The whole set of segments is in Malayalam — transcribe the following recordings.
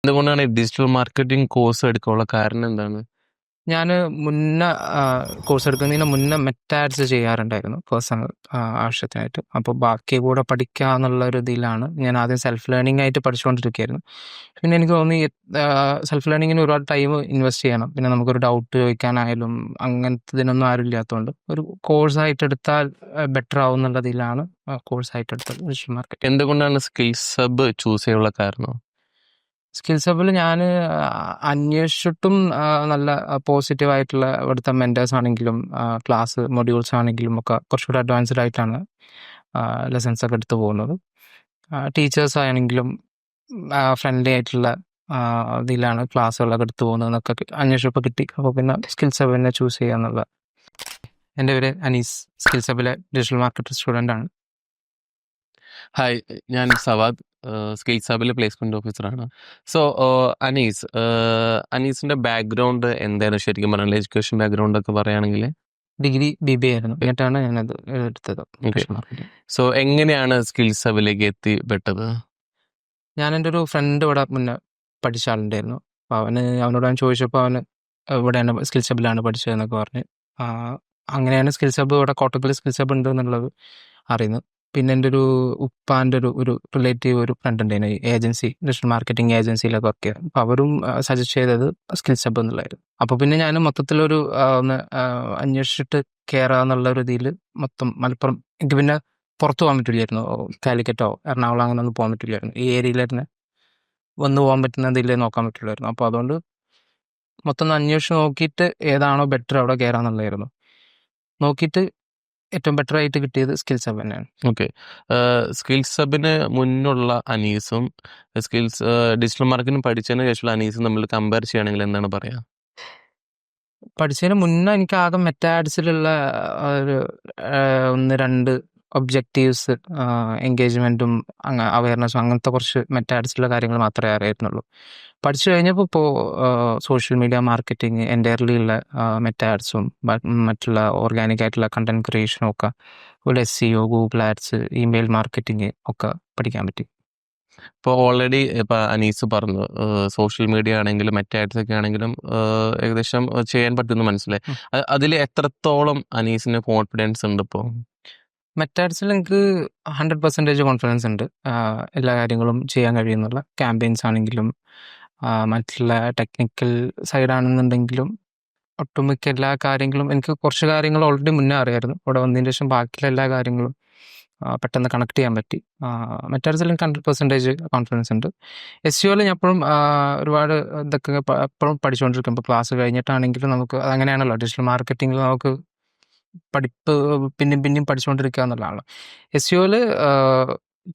എന്തുകൊണ്ടാണ് ഡിജിറ്റൽ മാർക്കറ്റിംഗ് കോഴ്സ് എടുക്കാനുള്ള കാരണം എന്താണ്? ഞാന് മുന്നേ കോഴ്സ് എടുക്കുന്നതിന് മുന്നേ മെറ്റാഡ്സ് ചെയ്യാറുണ്ടായിരുന്നു പേഴ്സണൽ ആവശ്യത്തിനായിട്ട്. അപ്പോൾ ബാക്കി കൂടെ പഠിക്കാന്നുള്ള ഒരു ഇതിലാണ് ഞാൻ ആദ്യം സെൽഫ് ലേണിംഗ് ആയിട്ട് പഠിച്ചുകൊണ്ടിരിക്കുകയായിരുന്നു. പിന്നെ എനിക്ക് തോന്നി സെൽഫ് ലേണിങ്ങിന് ഒരുപാട് ടൈം ഇൻവെസ്റ്റ് ചെയ്യണം. പിന്നെ നമുക്കൊരു ഡൗട്ട് ചോദിക്കാനായാലും അങ്ങനത്തെ ഇതിനൊന്നും ആരും ഇല്ലാത്തതുകൊണ്ട് ഒരു കോഴ്സായിട്ട് എടുത്താൽ ബെറ്റർ ആവും എന്നുള്ളതിലാണ് കോഴ്സായിട്ട് എടുത്തത് ഡിജിറ്റൽ മാർക്കറ്റിംഗ്. എന്തുകൊണ്ടാണ് സ്കിൽസ് ഹബ്ബ് ചൂസ് ചെയ്യാനുള്ള കാരണം? സ്കിൽസ് ഹബ്ബിൽ ഞാൻ അന്വേഷിച്ചിട്ടും നല്ല പോസിറ്റീവായിട്ടുള്ള ഇവിടുത്തെ മെൻറ്റേഴ്സ് ആണെങ്കിലും ക്ലാസ് മൊഡ്യൂൾസ് ആണെങ്കിലും ഒക്കെ കുറച്ചുകൂടി അഡ്വാൻസ്ഡ് ആയിട്ടാണ് ലെസൺസ് ഒക്കെ എടുത്തു പോകുന്നത്. ടീച്ചേഴ്സ് ആണെങ്കിലും ഫ്രണ്ട്ലി ആയിട്ടുള്ള ഇതിലാണ് ക്ലാസ്സുകളൊക്കെ എടുത്തു പോകുന്നതെന്നൊക്കെ അന്വേഷിച്ചപ്പോൾ കിട്ടി. അപ്പോൾ പിന്നെ സ്കിൽസ് ഹബ് തന്നെ ചൂസ് ചെയ്യുക എന്നുള്ള. എൻ്റെ പേര് അനീസ്, സ്കിൽസ് ഹബിലെ ഡിജിറ്റൽ മാർക്കറ്റ് സ്റ്റുഡൻ്റ് ആണ്. ഹായ്, ഞാൻ സവാദ്, സ്കിൽസ് ഹബിലെ പ്ലേസ്മെന്റ് ഓഫീസറാണ്. സോ അനീസിന്റെ ബാക്ക്ഗ്രൗണ്ട് എന്തായിരുന്നു ശരിക്കും പറഞ്ഞാൽ, എഡ്യൂക്കേഷൻ ബാക്ക്ഗ്രൗണ്ട് ഒക്കെ പറയുകയാണെങ്കിൽ? ഡിഗ്രി BBA ആയിരുന്നു, എന്നിട്ടാണ് ഞാനത് എടുത്തത് ഡിജിറ്റൽ മാർക്കറ്റിംഗ്. സോ എങ്ങനെയാണ് സ്കിൽസ് ഹബിലേക്ക് എത്തിപ്പെട്ടത്? ഞാൻ എൻ്റെ ഒരു ഫ്രണ്ട് ഇവിടെ മുന്നേ പഠിച്ച ആളുണ്ടായിരുന്നു. അപ്പോൾ അവനോട് ഞാൻ ചോദിച്ചപ്പോൾ അവന് ഇവിടെയാണ് സ്കിൽസ് ഹബിലാണ് പഠിച്ചതെന്നൊക്കെ പറഞ്ഞ് അങ്ങനെയാണ് സ്കിൽസ് ഹബ് ഇവിടെ കോട്ടക്കൽ സ്കിൽസ് ഹബ് ഉണ്ട് എന്നുള്ളത് അറിയുന്നത്. പിന്നെ എൻ്റെ ഒരു ഉപ്പാൻ്റെ ഒരു റിലേറ്റീവ് ഒരു ഫ്രണ്ട് ഉണ്ടായിരുന്നു ഏജൻസി, ഡിജിറ്റൽ മാർക്കറ്റിംഗ് ഏജൻസിയിലൊക്കെ വർക്ക് ചെയ്യുക. അപ്പോൾ അവരും സജസ്റ്റ് ചെയ്തത് സ്കിൽസ് ഹബ് എന്നുള്ളതായിരുന്നു. അപ്പോൾ പിന്നെ ഞാൻ മൊത്തത്തിലൊരു ഒന്ന് അന്വേഷിച്ചിട്ട് കയറുക എന്നുള്ള ഒരു ഇതിൽ മൊത്തം മലപ്പുറം, എനിക്ക് പിന്നെ പുറത്ത് പോകാൻ പറ്റില്ലായിരുന്നു. കാലിക്കറ്റോ എറണാകുളം അങ്ങനെ ഒന്നും പോകാൻ പറ്റില്ലായിരുന്നു. ഈ ഏരിയയിൽ തന്നെ വന്ന് പോകാൻ പറ്റുന്ന ഇതിൽ നോക്കാൻ പറ്റില്ലായിരുന്നു. അപ്പോൾ അതുകൊണ്ട് മൊത്തം ഒന്ന് അന്വേഷിച്ച് നോക്കിയിട്ട് ഏതാണോ ബെറ്റർ അവിടെ കയറാന്നുള്ളതായിരുന്നു. നോക്കിയിട്ട് ഏറ്റവും ബെറ്റർ ആയിട്ട് കിട്ടിയത് സ്കിൽസ് ഹബ് തന്നെയാണ്. ഓക്കെ, സ്കിൽസ് ഹബിന് മുന്നുള്ള അനീസും ഡിജിറ്റൽ മാർക്കറ്റിംഗ് പഠിച്ചതിന് ശേഷമുള്ള അനീസും നമ്മൾ കമ്പയർ ചെയ്യുകയാണെങ്കിൽ എന്താണ് പറയുക? പഠിച്ചതിന് മുന്നേ എനിക്ക് ആകെ മെറ്റാഡ്സിലുള്ള ഒരു 1-2 ഒബ്ജക്റ്റീവ്സ്, എൻഗേജ്മെൻറ്റും അവയർനെസ്സും അങ്ങനത്തെ കുറച്ച് മെറ്റാഡ്സിലുള്ള കാര്യങ്ങൾ മാത്രമേ അറിയായിരുന്നുള്ളൂ. പഠിച്ചു കഴിഞ്ഞപ്പോൾ ഇപ്പോൾ സോഷ്യൽ മീഡിയ മാർക്കറ്റിംഗ് എൻ്റയർലി ഉള്ള മെറ്റാഡ്സും മറ്റുള്ള ഓർഗാനിക് ആയിട്ടുള്ള കണ്ടന്റ് ക്രിയേഷനും ഒക്കെ, അതുപോലെ SEO, Google ads, email marketing ഒക്കെ പഠിക്കാൻ പറ്റി. ഇപ്പോൾ ഓൾറെഡി ഇപ്പോൾ അനീസ് പറഞ്ഞു, സോഷ്യൽ മീഡിയ ആണെങ്കിലും മറ്റ് ആഡ്സ് ഒക്കെ ആണെങ്കിലും ഏകദേശം ചെയ്യാൻ പറ്റുമെന്ന് മനസ്സിലായി. അതിൽ എത്രത്തോളം അനീസിന് കോൺഫിഡൻസ് ഉണ്ട് ഇപ്പോൾ? മെറ്റാഡ്സിൽ എനിക്ക് 100% കോൺഫിഡൻസ് ഉണ്ട്. എല്ലാ കാര്യങ്ങളും ചെയ്യാൻ കഴിയുന്നുള്ള ക്യാമ്പയിൻസ് ആണെങ്കിലും മറ്റുള്ള ടെക്നിക്കൽ സൈഡാണെന്നുണ്ടെങ്കിലും ഒട്ടുമിക്ക എല്ലാ കാര്യങ്ങളും എനിക്ക് കുറച്ച് കാര്യങ്ങൾ ഓൾറെഡി മുന്നേ അറിയായിരുന്നു. ഇവിടെ വന്നതിന് ശേഷം ബാക്കിയുള്ള എല്ലാ കാര്യങ്ങളും പെട്ടെന്ന് കണക്ട് ചെയ്യാൻ പറ്റി. മെറ്റാഡ്സിൽ എനിക്ക് 100% കോൺഫിഡൻസ് ഉണ്ട്. SEOയിൽ ഞാൻ എപ്പോഴും ഒരുപാട് ഇതൊക്കെ എപ്പോഴും പഠിച്ചുകൊണ്ടിരിക്കും. ഇപ്പോൾ ക്ലാസ് കഴിഞ്ഞിട്ടാണെങ്കിലും നമുക്ക് അതങ്ങനെയാണല്ലോ ഡിജിറ്റൽ മാർക്കറ്റിംഗിൽ നമുക്ക് പഠിപ്പ് പിന്നെയും പഠിച്ചുകൊണ്ടിരിക്കുക എന്നുള്ളതാണ്. SEOയിൽ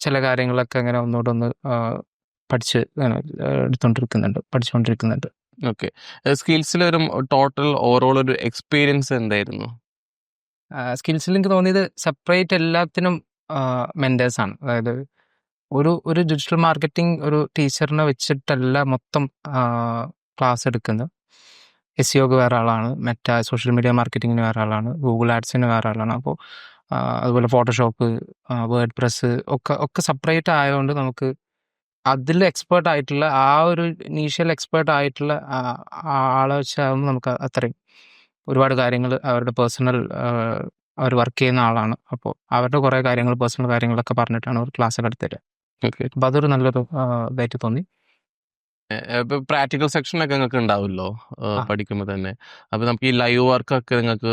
ചില കാര്യങ്ങളൊക്കെ അങ്ങനെ ഒന്നുകൂടെ പഠിച്ച് പഠിച്ചുകൊണ്ടിരിക്കുന്നുണ്ട്. ഓക്കെ, സ്കിൽസിൽ ഒരു ടോട്ടൽ ഓവറോൾ ഒരു എക്സ്പീരിയൻസ് എന്തായിരുന്നു? സ്കിൽസിൽ എനിക്ക് തോന്നിയത് സെപ്പറേറ്റ് എല്ലാത്തിനും മെൻറ്റേഴ്സാണ്. അതായത് ഒരു ഡിജിറ്റൽ മാർക്കറ്റിംഗ് ഒരു ടീച്ചറിനെ വെച്ചിട്ടല്ല മൊത്തം ക്ലാസ് എടുക്കുന്നത്. SEOക്ക് വേറെ ആളാണ്, സോഷ്യൽ മീഡിയ മാർക്കറ്റിങ്ങിന് വേറെ ആളാണ്, ഗൂഗിൾ ആഡ്സിന് വേറെ ആളാണ്. അപ്പോൾ അതുപോലെ ഫോട്ടോഷോപ്പ്, വേർഡ് പ്രസ് ഒക്കെ സെപ്പറേറ്റ് ആയതുകൊണ്ട് നമുക്ക് അതിൽ എക്സ്പേർട്ട് ആയിട്ടുള്ള ഒരു ഇനീഷ്യൽ എക്സ്പേർട്ട് ആയിട്ടുള്ള ആളെ വെച്ചാകുമ്പോൾ നമുക്ക് അത്രയും ഒരുപാട് കാര്യങ്ങൾ അവരുടെ പേഴ്സണൽ അവർ വർക്ക് ചെയ്യുന്ന ആളാണ്. അപ്പോൾ അവരുടെ കുറേ കാര്യങ്ങൾ പേഴ്സണൽ കാര്യങ്ങളൊക്കെ പറഞ്ഞിട്ടാണ് അവർ ക്ലാസ്സൊക്കെ എടുത്തത്. ഓക്കെ, അപ്പോൾ അതൊരു നല്ലൊരു ഇതായിട്ട് തോന്നി. ഇപ്പൊ പ്രാക്ടിക്കൽ സെക്ഷനൊക്കെ നിങ്ങൾക്ക് ഉണ്ടാവുമല്ലോ പഠിക്കുമ്പോൾ തന്നെ. അപ്പോൾ നമുക്ക് ഈ ലൈവ് വർക്കൊക്കെ നിങ്ങൾക്ക്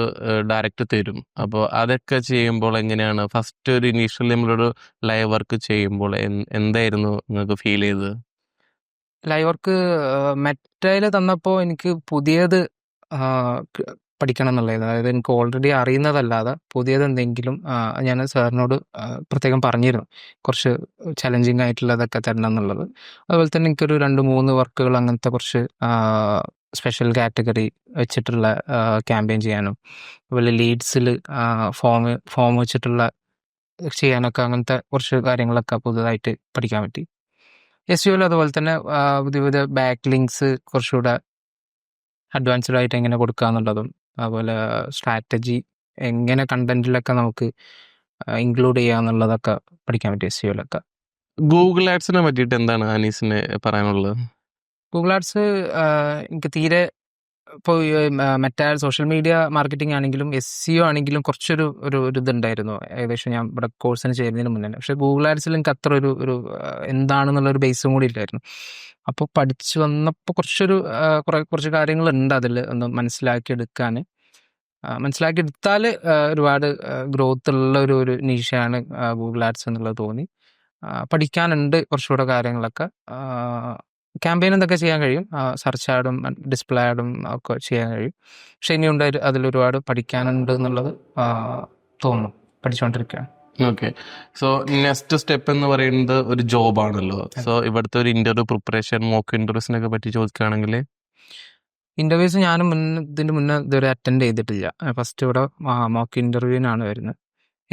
ഡയറക്റ്റ് തരും. അപ്പോൾ അതൊക്കെ ചെയ്യുമ്പോൾ എങ്ങനെയാണ് ഫസ്റ്റ് ഒരു ഇനീഷ്യലി നമ്മളൊരു ലൈവ് വർക്ക് ചെയ്യുമ്പോൾ എന്തായിരുന്നു നിങ്ങൾക്ക് ഫീൽ ചെയ്തത്? ലൈവ് വർക്ക് മെറ്റയിൽ തന്നപ്പോൾ എനിക്ക് പുതിയത് പഠിക്കണം എന്നുള്ളത്, അതായത് എനിക്ക് ഓൾറെഡി അറിയുന്നതല്ലാതെ പുതിയത് എന്തെങ്കിലും ഞാൻ സാറിനോട് പ്രത്യേകം പറഞ്ഞിരുന്നു കുറച്ച് ചലഞ്ചിങ് ആയിട്ടുള്ളതൊക്കെ തരണം എന്നുള്ളത്. അതുപോലെ തന്നെ എനിക്കൊരു 2-3 വർക്കുകൾ അങ്ങനത്തെ കുറച്ച് സ്പെഷ്യൽ കാറ്റഗറി വെച്ചിട്ടുള്ള ക്യാമ്പയിൻ ചെയ്യാനും, അതുപോലെ ലീഡ്സിൽ ഫോം വെച്ചിട്ടുള്ള ചെയ്യാനൊക്കെ അങ്ങനത്തെ കുറച്ച് കാര്യങ്ങളൊക്കെ പുതുതായിട്ട് പഠിക്കാൻ പറ്റി. SEOയിൽ അതുപോലെ തന്നെ പുതിയ ബാക്ക് ലിങ്ക്സ് കുറച്ചുകൂടെ അഡ്വാൻസ്ഡ് ആയിട്ട് എങ്ങനെ കൊടുക്കുക എന്നുള്ളതും, അതുപോലെ സ്ട്രാറ്റജി എങ്ങനെ കണ്ടന്റിലൊക്കെ നമുക്ക് ഇൻക്ലൂഡ് ചെയ്യുക എന്നുള്ളതൊക്കെ പഠിക്കാൻ പറ്റും SEOയിലൊക്കെ. ഗൂഗിൾ ആഡ്സിനെ പറ്റിയിട്ട് എന്താണ് അനീസിന് പറയാനുള്ളത്? ഗൂഗിൾ ആഡ്സ് എനിക്ക് തീരെ ഇപ്പോൾ മറ്റേ സോഷ്യൽ മീഡിയ മാർക്കറ്റിംഗ് ആണെങ്കിലും SEO ആണെങ്കിലും കുറച്ചൊരു ഇതുണ്ടായിരുന്നു ഏകദേശം ഞാൻ ഇവിടെ കോഴ്സിന് ചേരുന്നതിന് മുന്നേ. പക്ഷേ ഗൂഗിൾ ആഡ്സിൽ എനിക്ക് അത്ര ഒരു എന്താണെന്നുള്ളൊരു ബേസും കൂടി ഇല്ലായിരുന്നു. അപ്പോൾ പഠിച്ചു വന്നപ്പോൾ കുറച്ച് കാര്യങ്ങളുണ്ട് അതിൽ ഒന്ന് മനസ്സിലാക്കിയെടുക്കാൻ. മനസ്സിലാക്കിയെടുത്താൽ ഒരുപാട് ഗ്രോത്ത് ഉള്ള ഒരു നീഷയാണ് ഗൂഗിൾ ആഡ്സ് എന്നുള്ളത് തോന്നി. പഠിക്കാനുണ്ട് കുറച്ചുകൂടെ കാര്യങ്ങളൊക്കെ. ക്യാമ്പയിൻ എന്തൊക്കെ ചെയ്യാൻ കഴിയും, സെർച്ച് ആഡും ഡിസ്പ്ലേ ആഡും ഒക്കെ ചെയ്യാൻ കഴിയും. പക്ഷെ ഇനിയുണ്ട് അതിലൊരുപാട് പഠിക്കാനുണ്ട് എന്നുള്ളത് തോന്നുന്നു, പഠിച്ചുകൊണ്ടിരിക്കുകയാണ്. ഓക്കെ. സോ നെക്സ്റ്റ് സ്റ്റെപ്പ് എന്ന് പറയുന്നത് ഒരു ജോബാണല്ലോ. സോ ഇവിടുത്തെ ഒരു ഇന്റർവ്യൂ പ്രിപ്പറേഷൻ, മോക്ക് ഇന്റർവ്യൂസിനൊക്കെ പറ്റി ചോദിക്കുകയാണെങ്കിൽ ഇന്റർവ്യൂസ് ഞാനും ഇതിന് മുന്നേ ഇതുവരെ അറ്റൻഡ് ചെയ്തിട്ടില്ല. ഫസ്റ്റ് ഇവിടെ മോക്ക് ഇന്റർവ്യൂവിനാണ് വരുന്നത്.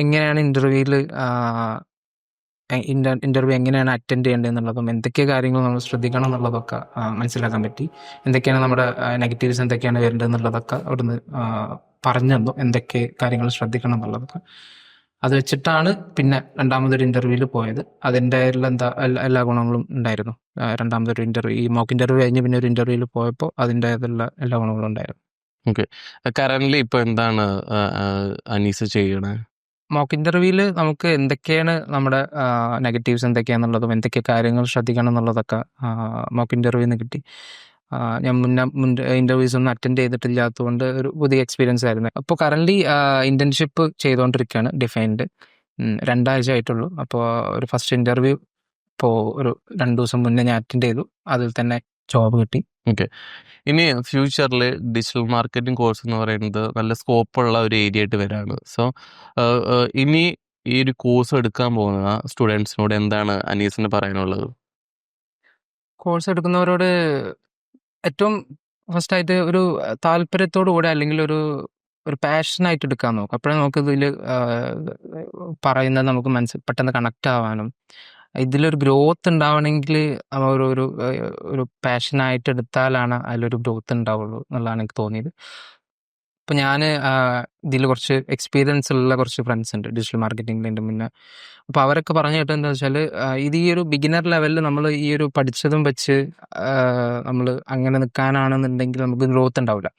എങ്ങനെയാണ് ഇന്റർവ്യൂ എങ്ങനെയാണ് അറ്റൻഡ് ചെയ്യേണ്ടത് എന്നുള്ളതും എന്തൊക്കെ കാര്യങ്ങൾ നമ്മൾ ശ്രദ്ധിക്കണം എന്നുള്ളതൊക്കെ മനസ്സിലാക്കാൻ പറ്റി. എന്തൊക്കെയാണ് നമ്മുടെ നെഗറ്റീവ്സ് എന്തൊക്കെയാണ് വരേണ്ടത് എന്നുള്ളതൊക്കെ അവിടുന്ന് പറഞ്ഞു തന്നു, എന്തൊക്കെ കാര്യങ്ങൾ ശ്രദ്ധിക്കണം എന്നുള്ളതൊക്കെ. അത് വെച്ചിട്ടാണ് പിന്നെ രണ്ടാമതൊരു ഇന്റർവ്യൂവിൽ പോയത്. അതിൻ്റെ എല്ലാ ഗുണങ്ങളും ഉണ്ടായിരുന്നു. രണ്ടാമതൊരു ഇന്റർവ്യൂ, ഈ മോക്ക് ഇന്റർവ്യൂ കഴിഞ്ഞ് പിന്നെ ഒരു ഇന്റർവ്യൂവിൽ പോയപ്പോൾ അതിൻ്റെതായിട്ടുള്ള എല്ലാ ഗുണങ്ങളും ഉണ്ടായിരുന്നു. ഓക്കെ. കറന്റ്ലി ഇപ്പൊ എന്താണ് അനീസ് ചെയ്യണേ? മോക്ക് ഇന്റർവ്യൂവിൽ നമുക്ക് എന്തൊക്കെയാണ് നമ്മുടെ നെഗറ്റീവ്സ് എന്തൊക്കെയാണെന്നുള്ളതും എന്തൊക്കെ കാര്യങ്ങൾ ശ്രദ്ധിക്കണം എന്നുള്ളതൊക്കെ മോക്ക് ഇന്റർവ്യൂവിൽ നിന്ന് കിട്ടി. ഞാൻ മുന്നേ ഇന്റർവ്യൂസ് ഒന്നും അറ്റൻഡ് ചെയ്തിട്ടില്ലാത്തതുകൊണ്ട് ഒരു പുതിയ എക്സ്പീരിയൻസ് ആയിരുന്നു. അപ്പോൾ കറന്റ് ഇന്റേൺഷിപ്പ് ചെയ്തുകൊണ്ടിരിക്കുകയാണ് ഡിഫൈൻഡ്. 2 ആഴ്ച ആയിട്ടുള്ളൂ. അപ്പോൾ ഒരു ഫസ്റ്റ് ഇന്റർവ്യൂ ഇപ്പോൾ ഒരു 2 ദിവസം മുന്നേ ഞാൻ അറ്റൻഡ് ചെയ്തു. അതിൽ തന്നെ ജോബ് കിട്ടി. ഓക്കെ. ഇനി ഫ്യൂച്ചറിൽ ഡിജിറ്റൽ മാർക്കറ്റിംഗ് കോഴ്സ് എന്ന് പറയുന്നത് നല്ല സ്കോപ്പുള്ള ഒരു ഏരിയ ആയിട്ട് വരാണ്. സോ ഇനി ഈ ഒരു കോഴ്സ് എടുക്കാൻ പോകുന്ന സ്റ്റുഡൻസിനോട് എന്താണ് അനീസിന് പറയാനുള്ളത്? കോഴ്സ് എടുക്കുന്നവരോട് ഏറ്റവും ഫസ്റ്റായിട്ട് ഒരു താല്പര്യത്തോടു കൂടെ അല്ലെങ്കിൽ ഒരു പാഷനായിട്ട് എടുക്കാൻ നോക്കും. അപ്പോഴേ നമുക്കിതിൽ പറയുന്നത് നമുക്ക് പെട്ടെന്ന് കണക്റ്റ് ആവാനും ഇതിലൊരു ഗ്രോത്ത് ഉണ്ടാവണമെങ്കിൽ ഒരു പാഷനായിട്ട് എടുത്താലാണ് അതിലൊരു ഗ്രോത്ത് ഉണ്ടാവുള്ളൂ എന്നുള്ളതാണ് എനിക്ക് തോന്നിയത്. ഇപ്പോൾ ഞാൻ ഇതിൽ കുറച്ച് എക്സ്പീരിയൻസ് ഉള്ള കുറച്ച് ഫ്രണ്ട്സ് ഉണ്ട് ഡിജിറ്റൽ മാർക്കറ്റിംഗിൽ എൻ്റെ മുന്നേ. അപ്പോൾ അവരൊക്കെ പറഞ്ഞു കേട്ടത് എന്താ വെച്ചാൽ ഇത് ഈ ഒരു ബിഗിനർ ലെവലിൽ നമ്മൾ ഈ ഒരു പഠിച്ചതും വെച്ച് നമ്മൾ അങ്ങനെ നിൽക്കാനാണെന്നുണ്ടെങ്കിൽ നമുക്ക് ഗ്രോത്ത് ഉണ്ടാവില്ല.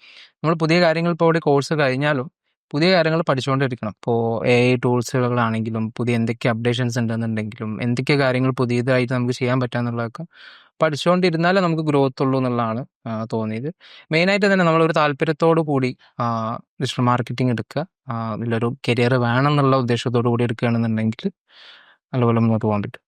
നമ്മൾ പുതിയ കാര്യങ്ങൾ ഇപ്പോൾ ഇവിടെ കോഴ്സ് കഴിഞ്ഞാലും പുതിയ കാര്യങ്ങൾ പഠിച്ചുകൊണ്ടിരിക്കണം. ഇപ്പോൾ AI ടൂൾസുകളാണെങ്കിലും പുതിയ എന്തൊക്കെ അപ്ഡേഷൻസ് ഉണ്ടെന്നുണ്ടെങ്കിലും എന്തൊക്കെ കാര്യങ്ങൾ പുതിയതായിട്ട് നമുക്ക് ചെയ്യാൻ പറ്റാന്നുള്ളതൊക്കെ പഠിച്ചുകൊണ്ടിരുന്നാലേ നമുക്ക് ഗ്രോത്ത് ഉള്ളൂ എന്നുള്ളതാണ് തോന്നിയത്. മെയിനായിട്ട് തന്നെ നമ്മളൊരു താല്പര്യത്തോടു കൂടി ഡിജിറ്റൽ മാർക്കറ്റിംഗ് എടുക്കുക, ഇതിലൊരു കരിയർ വേണം എന്നുള്ള ഉദ്ദേശത്തോടു കൂടി എടുക്കുകയാണെന്നുണ്ടെങ്കിൽ നല്ലപോലെ മുന്നോട്ട് പോകാൻ പറ്റും.